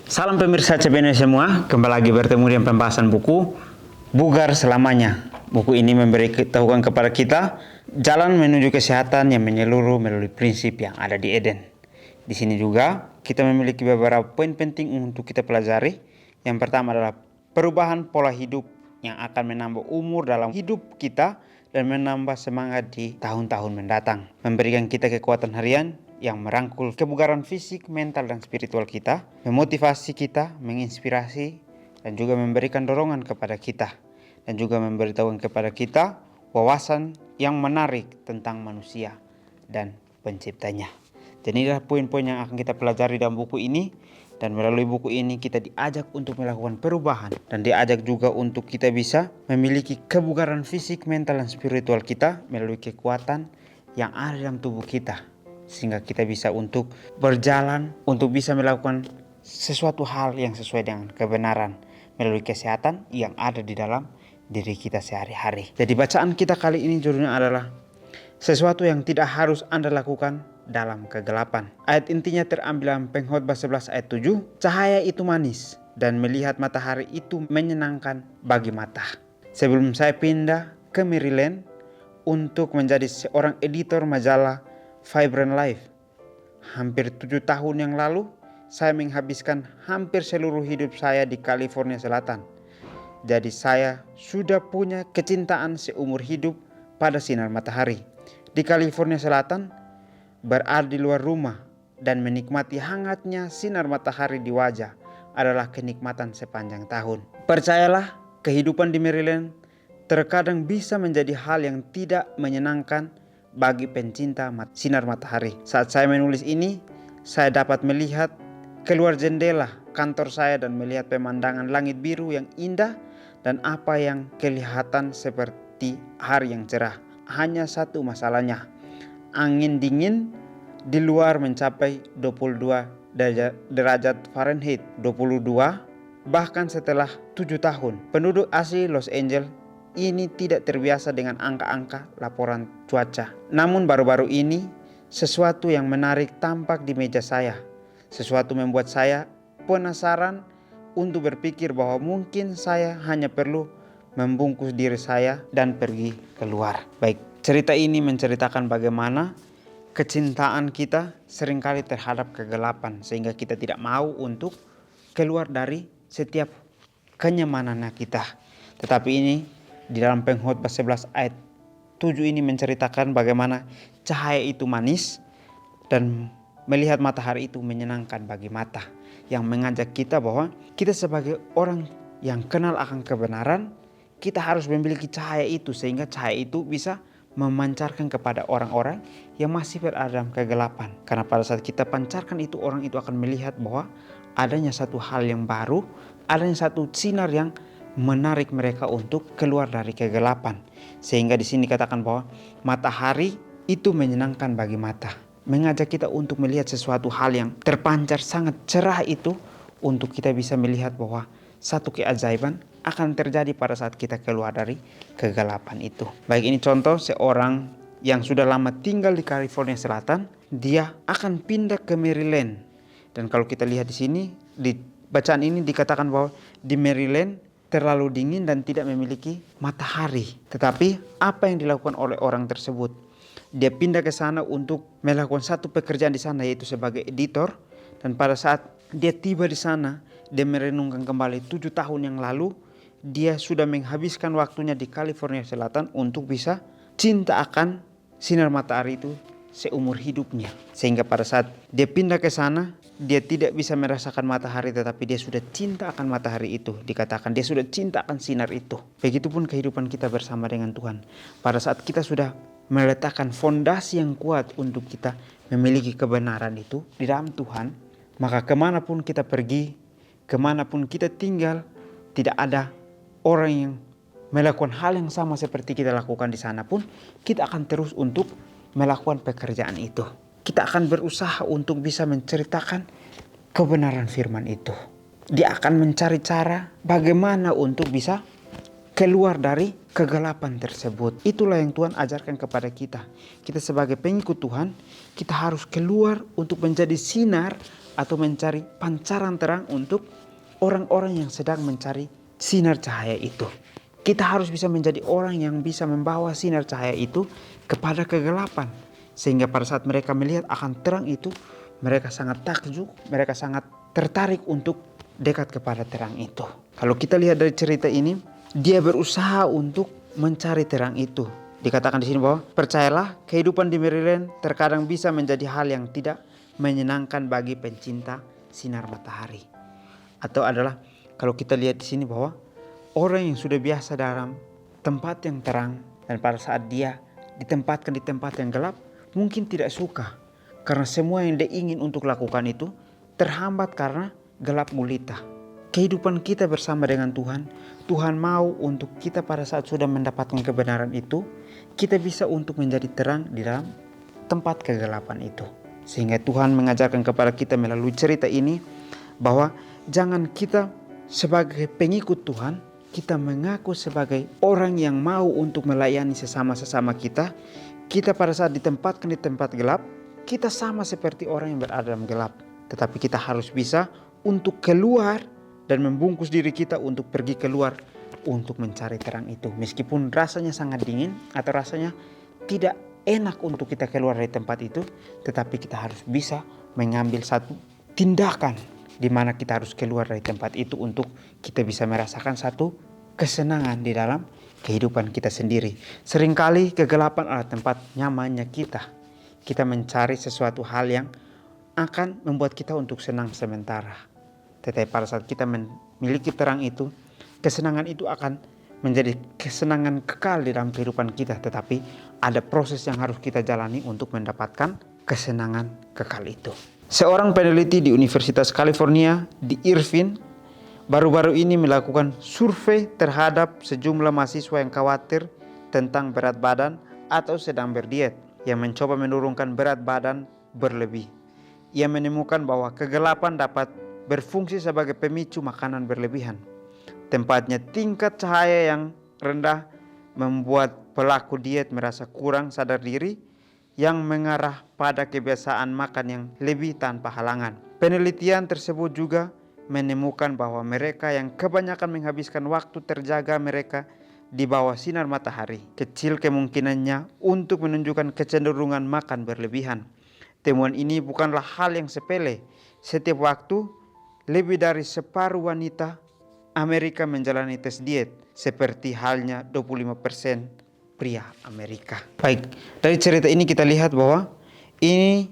Salam pemirsa CBN semua, kembali lagi bertemu dengan pembahasan buku Bugar Selamanya. Buku ini memberitahukan kepada kita jalan menuju kesehatan yang menyeluruh melalui prinsip yang ada di Eden. Di sini juga kita memiliki beberapa poin penting untuk kita pelajari. Yang pertama adalah perubahan pola hidup yang akan menambah umur dalam hidup kita dan menambah semangat di tahun-tahun mendatang. Memberikan kita kekuatan harian yang merangkul kebugaran fisik, mental, dan spiritual kita, memotivasi kita, menginspirasi, dan juga memberikan dorongan kepada kita, dan juga memberitahukan kepada kita wawasan yang menarik tentang manusia dan penciptanya. Jadi inilah poin-poin yang akan kita pelajari dalam buku ini, dan melalui buku ini kita diajak untuk melakukan perubahan, dan diajak juga untuk kita bisa memiliki kebugaran fisik, mental, dan spiritual kita melalui kekuatan yang ada dalam tubuh kita, sehingga kita bisa untuk berjalan, untuk bisa melakukan sesuatu hal yang sesuai dengan kebenaran melalui kesehatan yang ada di dalam diri kita sehari-hari. Jadi bacaan kita kali ini judulnya adalah sesuatu yang tidak harus Anda lakukan dalam kegelapan. Ayat intinya terambil dalam Pengkhotbah 11 ayat 7. Cahaya itu manis dan melihat matahari itu menyenangkan bagi mata. Sebelum saya pindah ke Maryland untuk menjadi seorang editor majalah Vibrant Life, hampir 7 tahun yang lalu, saya menghabiskan hampir seluruh hidup saya di California Selatan. Jadi saya sudah punya kecintaan seumur hidup pada sinar matahari. Di California Selatan, berada di luar rumah dan menikmati hangatnya sinar matahari di wajah adalah kenikmatan sepanjang tahun. Percayalah, kehidupan di Maryland terkadang bisa menjadi hal yang tidak menyenangkan bagi pencinta sinar matahari. Saat saya menulis ini, saya dapat melihat keluar jendela kantor saya dan melihat pemandangan langit biru yang indah dan apa yang kelihatan seperti hari yang cerah. Hanya satu masalahnya, angin dingin di luar mencapai 22 derajat Fahrenheit, 22 bahkan setelah 7 tahun. Penduduk asli Los Angeles ini tidak terbiasa dengan angka-angka laporan cuaca. Namun baru-baru ini sesuatu yang menarik tampak di meja saya. Sesuatu membuat saya penasaran untuk berpikir bahwa mungkin saya hanya perlu membungkus diri saya dan pergi keluar. Baik, cerita ini menceritakan bagaimana kecintaan kita seringkali terhadap kegelapan, sehingga kita tidak mau untuk keluar dari setiap kenyamanannya kita. Tetapi ini di dalam Pengkhotbah 11 ayat 7 ini menceritakan bagaimana cahaya itu manis dan melihat matahari itu menyenangkan bagi mata, yang mengajak kita bahwa kita sebagai orang yang kenal akan kebenaran, kita harus memiliki cahaya itu, sehingga cahaya itu bisa memancarkan kepada orang-orang yang masih berada dalam kegelapan. Karena pada saat kita pancarkan itu, orang itu akan melihat bahwa adanya satu hal yang baru, adanya satu sinar yang menarik mereka untuk keluar dari kegelapan. Sehingga di sini dikatakan bahwa matahari itu menyenangkan bagi mata, mengajak kita untuk melihat sesuatu hal yang terpancar sangat cerah itu, untuk kita bisa melihat bahwa satu keajaiban akan terjadi pada saat kita keluar dari kegelapan itu. Baik, ini contoh seorang yang sudah lama tinggal di California Selatan, dia akan pindah ke Maryland. Dan kalau kita lihat di sini, di bacaan ini dikatakan bahwa di Maryland terlalu dingin dan tidak memiliki matahari. Tetapi apa yang dilakukan oleh orang tersebut? Dia pindah ke sana untuk melakukan satu pekerjaan di sana, yaitu sebagai editor. Dan pada saat dia tiba di sana, dia merenungkan kembali 7 tahun yang lalu dia sudah menghabiskan waktunya di California Selatan untuk bisa cinta akan sinar matahari itu seumur hidupnya. Sehingga pada saat dia pindah ke sana, dia tidak bisa merasakan matahari, tetapi dia sudah cinta akan matahari itu. Dikatakan dia sudah cinta akan sinar itu. Begitupun kehidupan kita bersama dengan Tuhan. Pada saat kita sudah meletakkan fondasi yang kuat untuk kita memiliki kebenaran itu di dalam Tuhan, maka kemanapun kita pergi, kemanapun kita tinggal, tidak ada orang yang melakukan hal yang sama seperti kita lakukan di sana pun, kita akan terus untuk melakukan pekerjaan itu. Kita akan berusaha untuk bisa menceritakan kebenaran firman itu. Dia akan mencari cara bagaimana untuk bisa keluar dari kegelapan tersebut. Itulah yang Tuhan ajarkan kepada kita. Kita sebagai pengikut Tuhan, kita harus keluar untuk menjadi sinar atau mencari pancaran terang untuk orang-orang yang sedang mencari sinar cahaya itu. Kita harus bisa menjadi orang yang bisa membawa sinar cahaya itu kepada kegelapan. Sehingga pada saat mereka melihat akan terang itu, mereka sangat takjub, mereka sangat tertarik untuk dekat kepada terang itu. Kalau kita lihat dari cerita ini, dia berusaha untuk mencari terang itu. Dikatakan di sini bahwa percayalah, kehidupan di Maryland terkadang bisa menjadi hal yang tidak menyenangkan bagi pencinta sinar matahari. Atau adalah kalau kita lihat di sini bahwa orang yang sudah biasa dalam tempat yang terang dan pada saat dia ditempatkan di tempat yang gelap, mungkin tidak suka. Karena semua yang dia ingin untuk lakukan itu terhambat karena gelap gulita. Kehidupan kita bersama dengan Tuhan, Tuhan mau untuk kita pada saat sudah mendapatkan kebenaran itu, kita bisa untuk menjadi terang di dalam tempat kegelapan itu. Sehingga Tuhan mengajarkan kepada kita melalui cerita ini bahwa jangan kita sebagai pengikut Tuhan, kita mengaku sebagai orang yang mau untuk melayani sesama-sesama kita. Kita pada saat ditempatkan di tempat gelap, kita sama seperti orang yang berada dalam gelap. Tetapi kita harus bisa untuk keluar dan membungkus diri kita untuk pergi keluar untuk mencari terang itu. Meskipun rasanya sangat dingin atau rasanya tidak enak untuk kita keluar dari tempat itu, tetapi kita harus bisa mengambil satu tindakan di mana kita harus keluar dari tempat itu untuk kita bisa merasakan satu kesenangan di dalam kehidupan kita sendiri. Seringkali kegelapan adalah tempat nyamannya kita. Kita mencari sesuatu hal yang akan membuat kita untuk senang sementara. Tetapi pada saat kita memiliki terang itu, kesenangan itu akan menjadi kesenangan kekal di dalam kehidupan kita. Tetapi ada proses yang harus kita jalani untuk mendapatkan kesenangan kekal itu. Seorang peneliti di Universitas California di Irvine baru-baru ini melakukan survei terhadap sejumlah mahasiswa yang khawatir tentang berat badan atau sedang berdiet, yang mencoba menurunkan berat badan berlebih. Ia menemukan bahwa kegelapan dapat berfungsi sebagai pemicu makanan berlebihan. Tempatnya tingkat cahaya yang rendah membuat pelaku diet merasa kurang sadar diri, yang mengarah pada kebiasaan makan yang lebih tanpa halangan. Penelitian tersebut juga menemukan bahwa mereka yang kebanyakan menghabiskan waktu terjaga mereka di bawah sinar matahari, kecil kemungkinannya untuk menunjukkan kecenderungan makan berlebihan. Temuan ini bukanlah hal yang sepele. Setiap waktu, lebih dari separuh wanita Amerika menjalani tes diet, seperti halnya 25% pria Amerika. Baik, dari cerita ini kita lihat bahwa ini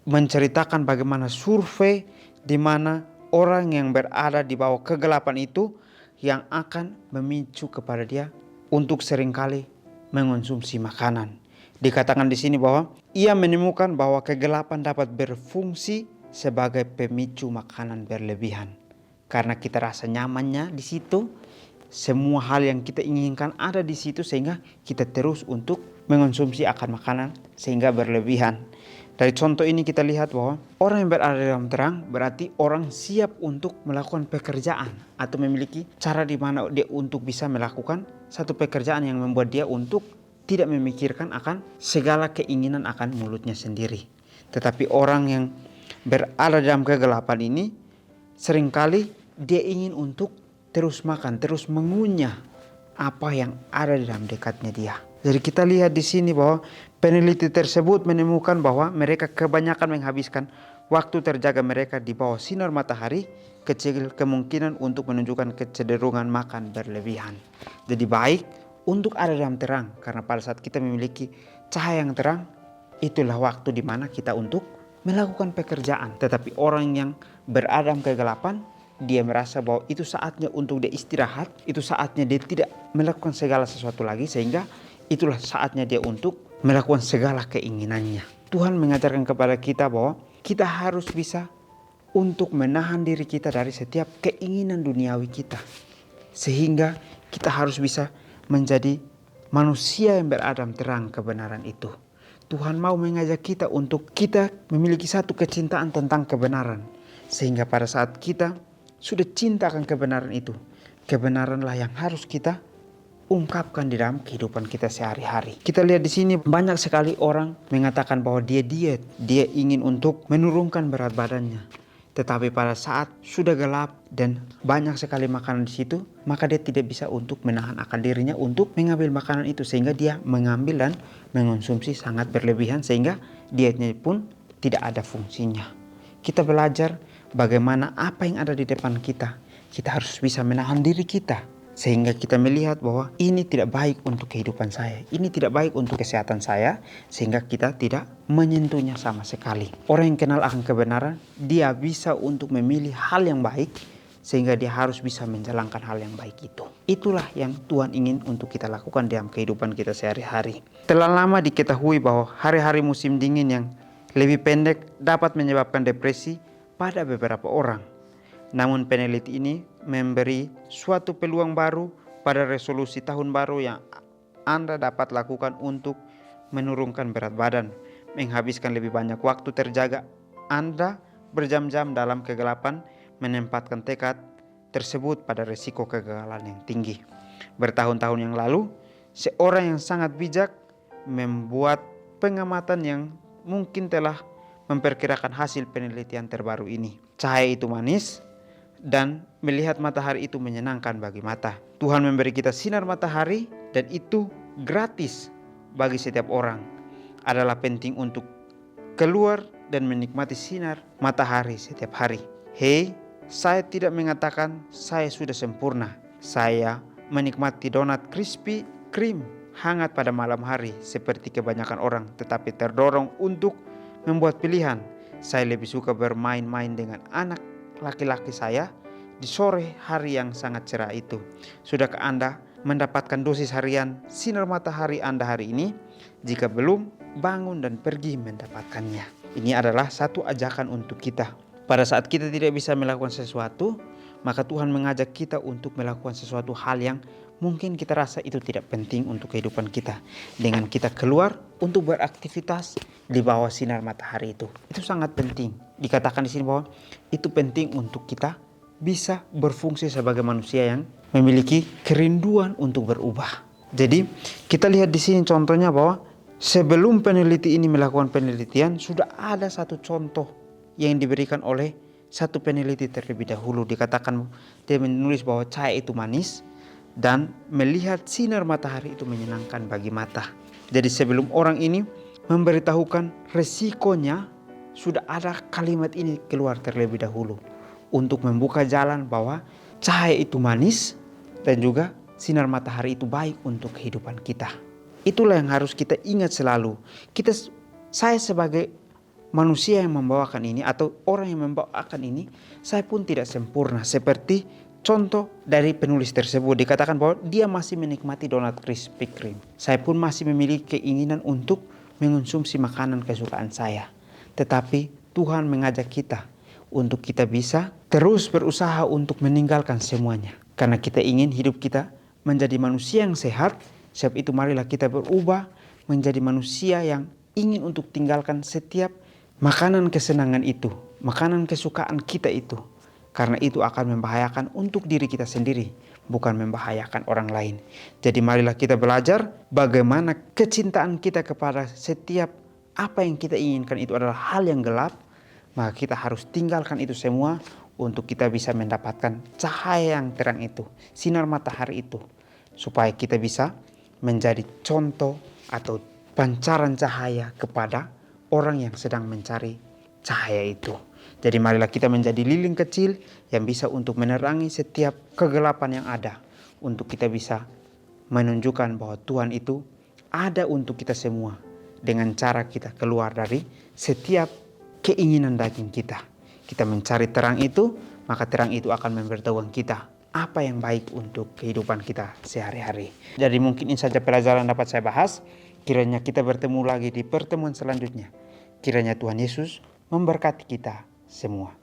menceritakan bagaimana survei di mana orang yang berada di bawah kegelapan itu yang akan memicu kepada dia untuk seringkali mengonsumsi makanan. Dikatakan di sini bahwa ia menemukan bahwa kegelapan dapat berfungsi sebagai pemicu makanan berlebihan. Karena kita rasa nyamannya di situ, semua hal yang kita inginkan ada di situ, sehingga kita terus untuk mengonsumsi akan makanan sehingga berlebihan. Dari contoh ini kita lihat bahwa orang yang berada dalam terang berarti orang siap untuk melakukan pekerjaan atau memiliki cara di mana dia untuk bisa melakukan satu pekerjaan yang membuat dia untuk tidak memikirkan akan segala keinginan akan mulutnya sendiri. Tetapi orang yang berada dalam kegelapan ini seringkali dia ingin untuk terus makan, terus mengunyah apa yang ada di dalam dekatnya dia. Jadi kita lihat di sini bahwa peneliti tersebut menemukan bahwa mereka kebanyakan menghabiskan waktu terjaga mereka di bawah sinar matahari, kecil kemungkinan untuk menunjukkan kecenderungan makan berlebihan. Jadi baik untuk ada dalam terang, karena pada saat kita memiliki cahaya yang terang, itulah waktu di mana kita untuk melakukan pekerjaan. Tetapi orang yang berada dalam kegelapan, dia merasa bahwa itu saatnya untuk dia istirahat, itu saatnya dia tidak melakukan segala sesuatu lagi, sehingga itulah saatnya dia untuk melakukan segala keinginannya. Tuhan mengajarkan kepada kita bahwa kita harus bisa untuk menahan diri kita dari setiap keinginan duniawi kita, sehingga kita harus bisa menjadi manusia yang berada dalam terang kebenaran itu. Tuhan mau mengajak kita untuk kita memiliki satu kecintaan tentang kebenaran, sehingga pada saat kita sudah cinta akan kebenaran itu, kebenaranlah yang harus kita ungkapkan di dalam kehidupan kita sehari-hari. Kita lihat di sini banyak sekali orang mengatakan bahwa dia diet, dia ingin untuk menurunkan berat badannya. Tetapi pada saat sudah gelap dan banyak sekali makanan di situ, maka dia tidak bisa untuk menahan akan dirinya untuk mengambil makanan itu, sehingga dia mengambil dan mengonsumsi sangat berlebihan sehingga dietnya pun tidak ada fungsinya. Kita belajar bagaimana apa yang ada di depan kita. Kita harus bisa menahan diri kita sehingga kita melihat bahwa ini tidak baik untuk kehidupan saya, ini tidak baik untuk kesehatan saya, sehingga kita tidak menyentuhnya sama sekali. Orang yang kenal akan kebenaran, dia bisa untuk memilih hal yang baik, sehingga dia harus bisa menjalankan hal yang baik itu. Itulah yang Tuhan ingin untuk kita lakukan dalam kehidupan kita sehari-hari. Telah lama diketahui bahwa hari-hari musim dingin yang lebih pendek dapat menyebabkan depresi pada beberapa orang. Namun peneliti ini memberi suatu peluang baru pada resolusi tahun baru yang Anda dapat lakukan untuk menurunkan berat badan, menghabiskan lebih banyak waktu terjaga Anda berjam-jam dalam kegelapan, menempatkan tekad tersebut pada resiko kegagalan yang tinggi. Bertahun-tahun yang lalu, seorang yang sangat bijak membuat pengamatan yang mungkin telah memperkirakan hasil penelitian terbaru ini. Cahaya itu manis, dan melihat matahari itu menyenangkan bagi mata. Tuhan memberi kita sinar matahari dan itu gratis bagi setiap orang. Adalah penting untuk keluar dan menikmati sinar matahari setiap hari. Hei, saya tidak mengatakan saya sudah sempurna. Saya menikmati donat crispy krim hangat pada malam hari seperti kebanyakan orang, tetapi terdorong untuk membuat pilihan. Saya lebih suka bermain-main dengan anak laki-laki saya di sore hari yang sangat cerah itu. Sudahkah Anda mendapatkan dosis harian sinar matahari Anda hari ini? Jika belum, bangun dan pergi mendapatkannya. Ini adalah satu ajakan untuk kita. Pada saat kita tidak bisa melakukan sesuatu, maka Tuhan mengajak kita untuk melakukan sesuatu hal yang mungkin kita rasa itu tidak penting untuk kehidupan kita. Dengan kita keluar untuk beraktivitas di bawah sinar matahari itu sangat penting. Dikatakan di sini bahwa itu penting untuk kita bisa berfungsi sebagai manusia yang memiliki kerinduan untuk berubah. Jadi kita lihat di sini contohnya bahwa sebelum peneliti ini melakukan penelitian, sudah ada satu contoh yang diberikan oleh satu peneliti terlebih dahulu. Dikatakan dia menulis bahwa cahaya itu manis dan melihat sinar matahari itu menyenangkan bagi mata. Jadi sebelum orang ini memberitahukan resikonya, sudah ada kalimat ini keluar terlebih dahulu untuk membuka jalan bahwa cahaya itu manis dan juga sinar matahari itu baik untuk kehidupan kita. Itulah yang harus kita ingat selalu. Saya sebagai manusia yang membawakan ini atau orang yang membawakan ini, saya pun tidak sempurna. Seperti contoh dari penulis tersebut, dikatakan bahwa dia masih menikmati donat crispy cream. Saya pun masih memiliki keinginan untuk mengonsumsi makanan kesukaan saya. Tetapi Tuhan mengajak kita untuk kita bisa terus berusaha untuk meninggalkan semuanya. Karena kita ingin hidup kita menjadi manusia yang sehat. Sebab itu marilah kita berubah menjadi manusia yang ingin untuk tinggalkan setiap makanan kesenangan itu, makanan kesukaan kita itu. Karena itu akan membahayakan untuk diri kita sendiri, bukan membahayakan orang lain. Jadi marilah kita belajar bagaimana kecintaan kita kepada setiap apa yang kita inginkan itu adalah hal yang gelap. Maka kita harus tinggalkan itu semua untuk kita bisa mendapatkan cahaya yang terang itu, sinar matahari itu. Supaya kita bisa menjadi contoh atau pancaran cahaya kepada orang yang sedang mencari cahaya itu. Jadi marilah kita menjadi lilin kecil yang bisa untuk menerangi setiap kegelapan yang ada. Untuk kita bisa menunjukkan bahwa Tuhan itu ada untuk kita semua. Dengan cara kita keluar dari setiap keinginan daging kita. Kita mencari terang itu, maka terang itu akan memberitahukan kita apa yang baik untuk kehidupan kita sehari-hari. Jadi mungkin ini saja pelajaran dapat saya bahas. Kiranya kita bertemu lagi di pertemuan selanjutnya. Kiranya Tuhan Yesus memberkati kita semua.